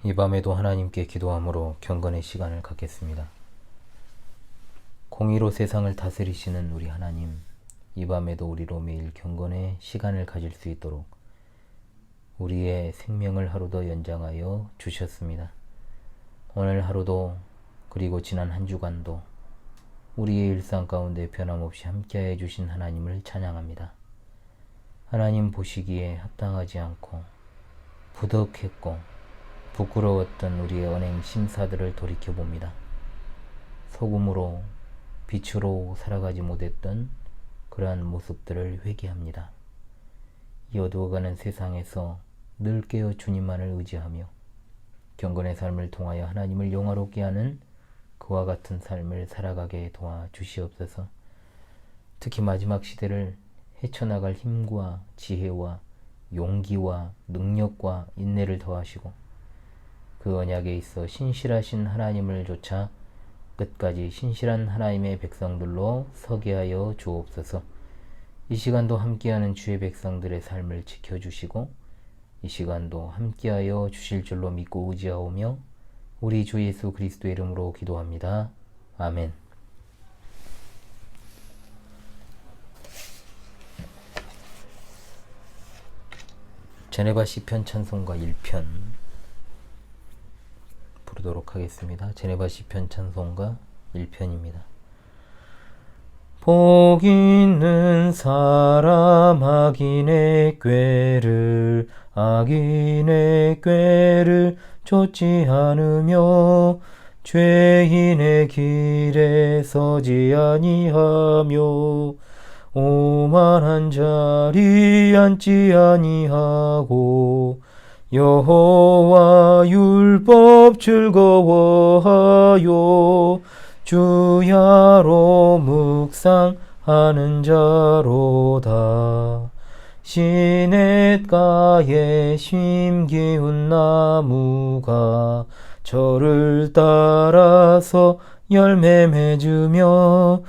이 밤에도 하나님께 기도함으로 경건의 시간을 갖겠습니다. 공의로 세상을 다스리시는 우리 하나님, 이 밤에도 우리로 매일 경건의 시간을 가질 수 있도록 우리의 생명을 하루 더 연장하여 주셨습니다. 오늘 하루도 그리고 지난 한 주간도 우리의 일상 가운데 변함없이 함께해 주신 하나님을 찬양합니다. 하나님 보시기에 합당하지 않고 부덕했고 부끄러웠던 우리의 언행 심사들을 돌이켜봅니다. 소금으로 빛으로 살아가지 못했던 그러한 모습들을 회개합니다. 이 어두워가는 세상에서 늘 깨어 주님만을 의지하며 경건의 삶을 통하여 하나님을 영화롭게 하는 그와 같은 삶을 살아가게 도와주시옵소서. 특히 마지막 시대를 헤쳐나갈 힘과 지혜와 용기와 능력과 인내를 더하시고 그 언약에 있어 신실하신 하나님을 조차 끝까지 신실한 하나님의 백성들로 서게 하여 주옵소서. 이 시간도 함께하는 주의 백성들의 삶을 지켜주시고 이 시간도 함께하여 주실 줄로 믿고 의지하오며 우리 주 예수 그리스도의 이름으로 기도합니다. 아멘. 제네바 시편 찬송가 1편 부르도록 하겠습니다. 제네바 시편 찬송가 1편입니다. 복 있는 사람 악인의 꾀를 쫓지 않으며 죄인의 길에 서지 아니하며 오만한 자리 앉지 아니하고 여호와 율법 즐거워하여 주야로 묵상하는 자로다. 시냇가에 심기운 나무가 저를 따라서 열매 맺으며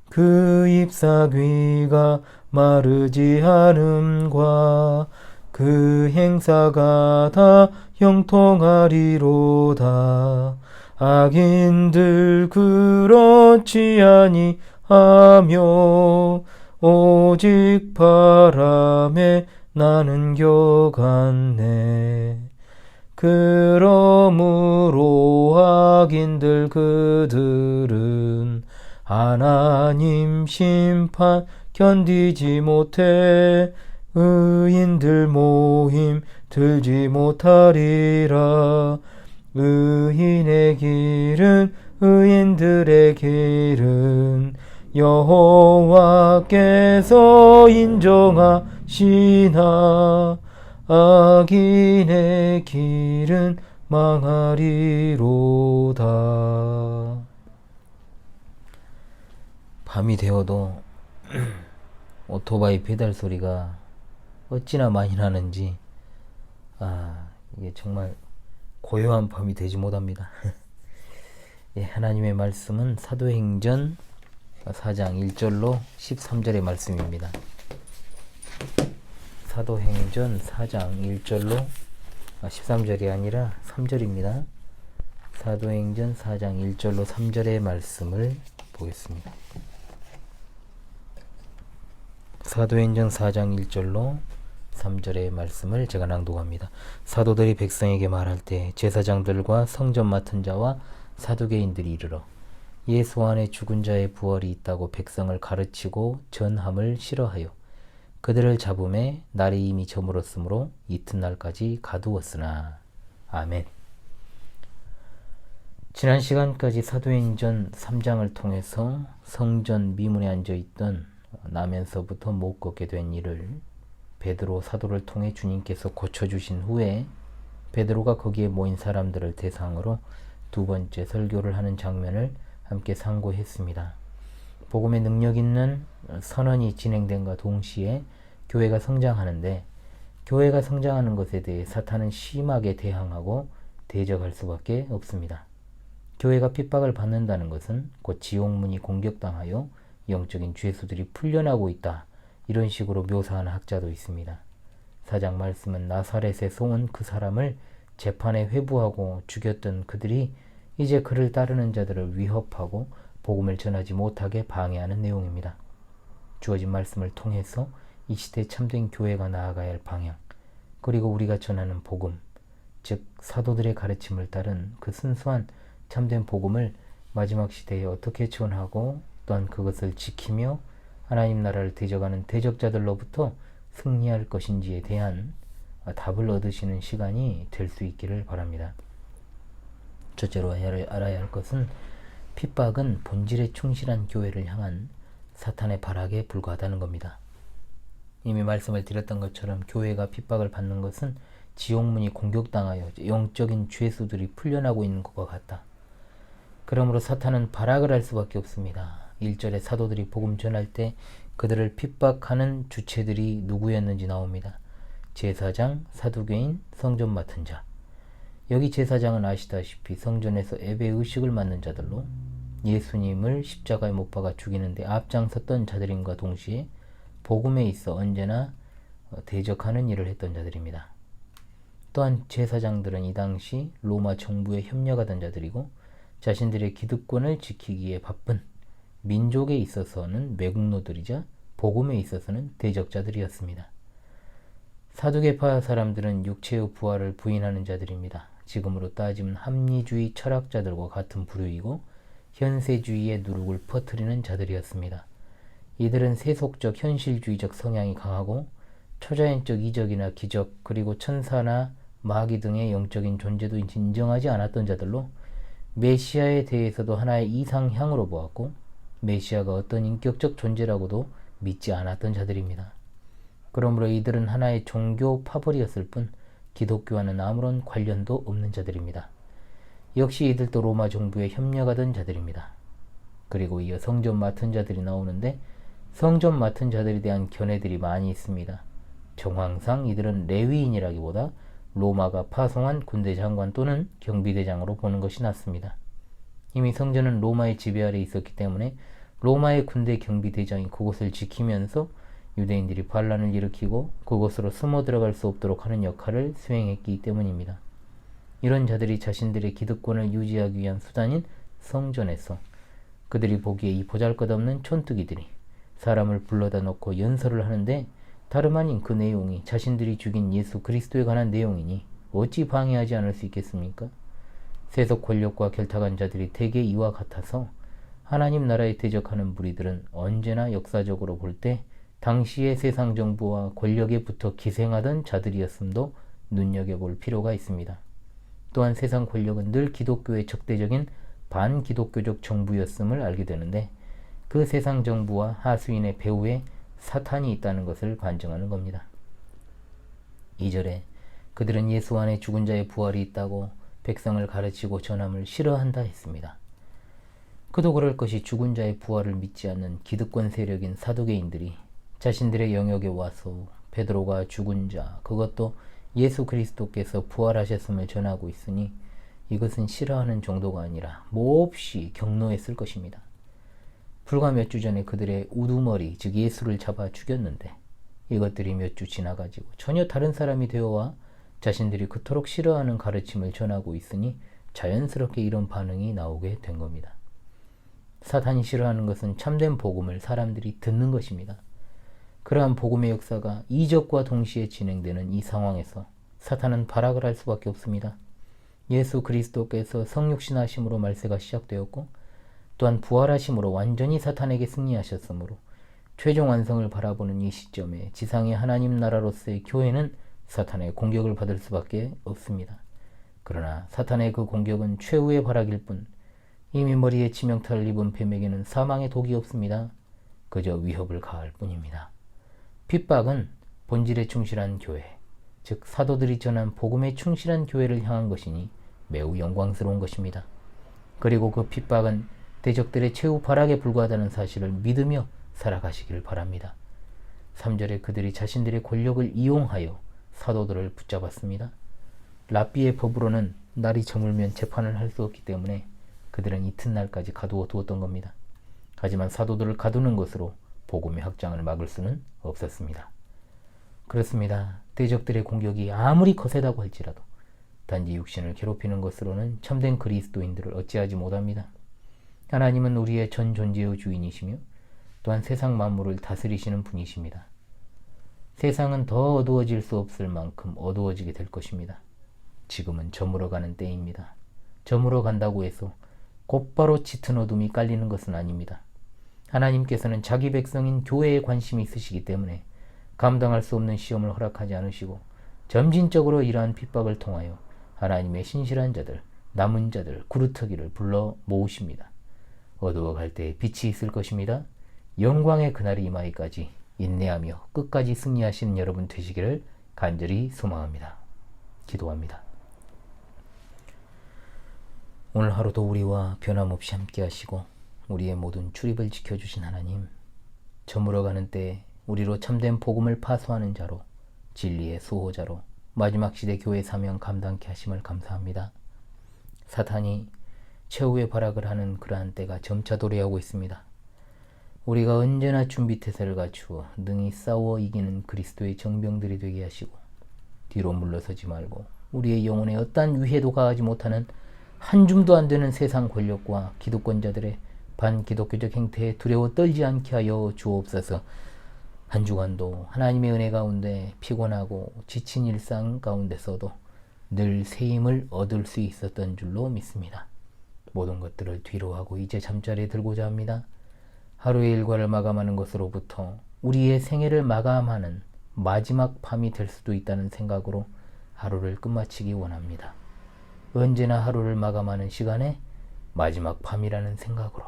그 잎사귀가 마르지 않음과 그 행사가 다 형통하리로다. 악인들 그렇지 아니하며 오직 바람에 나는 겨갔네. 그러므로 악인들 그들은 하나님 심판 견디지 못해 의인들 모임 들지 못하리라. 의인의 길은 의인들의 길은 여호와께서 인정하시나 악인의 길은 망하리로다. 밤이 되어도 오토바이 페달 소리가 어찌나 많이 나는지 이게 정말 고요한 밤이 되지 못합니다. 예, 하나님의 말씀은 사도행전 4장 1절로 13절의 말씀입니다. 사도행전 4장 1절로 13절이 아니라 3절입니다. 사도행전 4장 1절로 3절의 말씀을 보겠습니다. 사도행전 4장 1절로 3절의 말씀을 제가 낭독합니다. 사도들이 백성에게 말할 때 제사장들과 성전 맡은 자와 사두개인들이 이르러 예수 안에 죽은 자의 부활이 있다고 백성을 가르치고 전함을 싫어하여 그들을 잡음에 날이 이미 저물었으므로 이튿날까지 가두었으나. 아멘. 지난 시간까지 사도행전 3장을 통해서 성전 미문에 앉아있던 나면서부터 못 걷게 된 일을 베드로 사도를 통해 주님께서 고쳐주신 후에 베드로가 거기에 모인 사람들을 대상으로 두 번째 설교를 하는 장면을 함께 상고했습니다. 복음의 능력 있는 선언이 진행된과 동시에 교회가 성장하는데 교회가 성장하는 것에 대해 사탄은 심하게 대항하고 대적할 수밖에 없습니다. 교회가 핍박을 받는다는 것은 곧 지옥문이 공격당하여 영적인 죄수들이 풀려나고 있다, 이런 식으로 묘사하는 학자도 있습니다. 사장 말씀은 나사렛에서 온 그 사람을 재판에 회부하고 죽였던 그들이 이제 그를 따르는 자들을 위협하고 복음을 전하지 못하게 방해하는 내용입니다. 주어진 말씀을 통해서 이 시대 참된 교회가 나아가야 할 방향, 그리고 우리가 전하는 복음, 즉 사도들의 가르침을 따른 그 순수한 참된 복음을 마지막 시대에 어떻게 전하고 또한 그것을 지키며 하나님 나라를 대적하는 대적자들로부터 승리할 것인지에 대한 답을 얻으시는 시간이 될 수 있기를 바랍니다. 첫째로 알아야 할 것은 핍박은 본질에 충실한 교회를 향한 사탄의 발악에 불과하다는 겁니다. 이미 말씀을 드렸던 것처럼 교회가 핍박을 받는 것은 지옥문이 공격당하여 영적인 죄수들이 풀려나고 있는 것과 같다. 그러므로 사탄은 발악을 할 수밖에 없습니다. 1절에 사도들이 복음 전할 때 그들을 핍박하는 주체들이 누구였는지 나옵니다. 제사장, 사두개인, 성전 맡은 자. 여기 제사장은 아시다시피 성전에서 예배 의식을 맡는 자들로 예수님을 십자가에 못 박아 죽이는데 앞장섰던 자들임과 동시에 복음에 있어 언제나 대적하는 일을 했던 자들입니다. 또한 제사장들은 이 당시 로마 정부에 협력하던 자들이고 자신들의 기득권을 지키기에 바쁜 민족에 있어서는 매국노들이자 복음에 있어서는 대적자들이었습니다. 사두개파 사람들은 육체의 부활을 부인하는 자들입니다. 지금으로 따지면 합리주의 철학자들과 같은 부류이고 현세주의의 누룩을 퍼뜨리는 자들이었습니다. 이들은 세속적 현실주의적 성향이 강하고 초자연적 이적이나 기적 그리고 천사나 마귀 등의 영적인 존재도 인정하지 않았던 자들로 메시아에 대해서도 하나의 이상향으로 보았고 메시아가 어떤 인격적 존재라고도 믿지 않았던 자들입니다. 그러므로 이들은 하나의 종교 파벌이었을 뿐 기독교와는 아무런 관련도 없는 자들입니다. 역시 이들도 로마 정부에 협력하던 자들입니다. 그리고 이어 성전 맡은 자들이 나오는데 성전 맡은 자들에 대한 견해들이 많이 있습니다. 정황상 이들은 레위인이라기보다 로마가 파송한 군대 장관 또는 경비대장으로 보는 것이 낫습니다. 이미 성전은 로마의 지배 아래 있었기 때문에 로마의 군대 경비대장이 그곳을 지키면서 유대인들이 반란을 일으키고 그곳으로 숨어 들어갈 수 없도록 하는 역할을 수행했기 때문입니다. 이런 자들이 자신들의 기득권을 유지하기 위한 수단인 성전에서 그들이 보기에 이 보잘것없는 촌뜨기들이 사람을 불러다 놓고 연설을 하는데 다름 아닌 그 내용이 자신들이 죽인 예수 그리스도에 관한 내용이니 어찌 방해하지 않을 수 있겠습니까? 세속 권력과 결탁한 자들이 대개 이와 같아서 하나님 나라에 대적하는 무리들은 언제나 역사적으로 볼 때 당시의 세상 정부와 권력에 붙어 기생하던 자들이었음도 눈여겨볼 필요가 있습니다. 또한 세상 권력은 늘 기독교의 적대적인 반기독교적 정부였음을 알게 되는데 그 세상 정부와 하수인의 배후에 사탄이 있다는 것을 반증하는 겁니다. 2절에 그들은 예수 안에 죽은 자의 부활이 있다고 백성을 가르치고 전함을 싫어한다 했습니다. 그도 그럴 것이 죽은 자의 부활을 믿지 않는 기득권 세력인 사두개인들이 자신들의 영역에 와서 베드로가 죽은 자, 그것도 예수 그리스도께서 부활하셨음을 전하고 있으니 이것은 싫어하는 정도가 아니라 몹시 경노했을 것입니다. 불과 몇 주 전에 그들의 우두머리, 즉 예수를 잡아 죽였는데 이것들이 몇 주 지나가지고 전혀 다른 사람이 되어와 자신들이 그토록 싫어하는 가르침을 전하고 있으니 자연스럽게 이런 반응이 나오게 된 겁니다. 사탄이 싫어하는 것은 참된 복음을 사람들이 듣는 것입니다. 그러한 복음의 역사가 이적과 동시에 진행되는 이 상황에서 사탄은 발악을 할 수밖에 없습니다. 예수 그리스도께서 성육신하심으로 말세가 시작되었고 또한 부활하심으로 완전히 사탄에게 승리하셨으므로 최종 완성을 바라보는 이 시점에 지상의 하나님 나라로서의 교회는 사탄의 공격을 받을 수밖에 없습니다. 그러나 사탄의 그 공격은 최후의 발악일 뿐 이미 머리에 치명타를 입은 뱀에게는 사망의 독이 없습니다. 그저 위협을 가할 뿐입니다. 핍박은 본질에 충실한 교회, 즉 사도들이 전한 복음에 충실한 교회를 향한 것이니 매우 영광스러운 것입니다. 그리고 그 핍박은 대적들의 최후 발악에 불과하다는 사실을 믿으며 살아가시길 바랍니다. 3절에 그들이 자신들의 권력을 이용하여 사도들을 붙잡았습니다. 랍비의 법으로는 날이 저물면 재판을 할 수 없기 때문에 그들은 이튿날까지 가두어 두었던 겁니다. 하지만 사도들을 가두는 것으로 복음의 확장을 막을 수는 없었습니다. 그렇습니다. 대적들의 공격이 아무리 거세다고 할지라도 단지 육신을 괴롭히는 것으로는 참된 그리스도인들을 어찌하지 못합니다. 하나님은 우리의 전 존재의 주인이시며 또한 세상 만물을 다스리시는 분이십니다. 세상은 더 어두워질 수 없을 만큼 어두워지게 될 것입니다. 지금은 저물어가는 때입니다. 저물어 간다고 해서 곧바로 짙은 어둠이 깔리는 것은 아닙니다. 하나님께서는 자기 백성인 교회에 관심이 있으시기 때문에 감당할 수 없는 시험을 허락하지 않으시고 점진적으로 이러한 핍박을 통하여 하나님의 신실한 자들, 남은 자들, 구루터기를 불러 모으십니다. 어두워갈 때에 빛이 있을 것입니다. 영광의 그날이 임하기까지 인내하며 끝까지 승리하시는 여러분 되시기를 간절히 소망합니다. 기도합니다. 오늘 하루도 우리와 변함없이 함께 하시고 우리의 모든 출입을 지켜주신 하나님, 저물어가는 때에 우리로 참된 복음을 파수하는 자로, 진리의 수호자로 마지막 시대 교회 사명 감당케 하심을 감사합니다. 사탄이 최후의 발악을 하는 그러한 때가 점차 도래하고 있습니다. 우리가 언제나 준비태세를 갖추어 능히 싸워 이기는 그리스도의 정병들이 되게 하시고 뒤로 물러서지 말고 우리의 영혼에 어떠한 위해도 가하지 못하는 한 줌도 안 되는 세상 권력과 기득권자들의 반기독교적 행태에 두려워 떨지 않게 하여 주옵소서. 한 주간도 하나님의 은혜 가운데 피곤하고 지친 일상 가운데서도 늘 새 힘을 얻을 수 있었던 줄로 믿습니다. 모든 것들을 뒤로 하고 이제 잠자리에 들고자 합니다. 하루의 일과를 마감하는 것으로부터 우리의 생애를 마감하는 마지막 밤이 될 수도 있다는 생각으로 하루를 끝마치기 원합니다. 언제나 하루를 마감하는 시간에 마지막 밤이라는 생각으로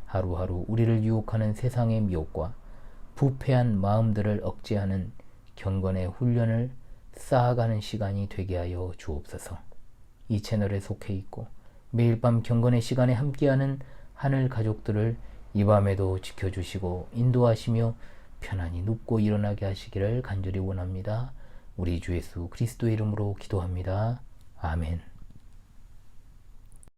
하루하루 우리를 유혹하는 세상의 미혹과 부패한 마음들을 억제하는 경건의 훈련을 쌓아가는 시간이 되게 하여 주옵소서. 이 채널에 속해 있고 매일 밤 경건의 시간에 함께하는 하늘 가족들을 이 밤에도 지켜주시고 인도하시며 편안히 눕고 일어나게 하시기를 간절히 원합니다. 우리 주 예수 그리스도의 이름으로 기도합니다. 아멘.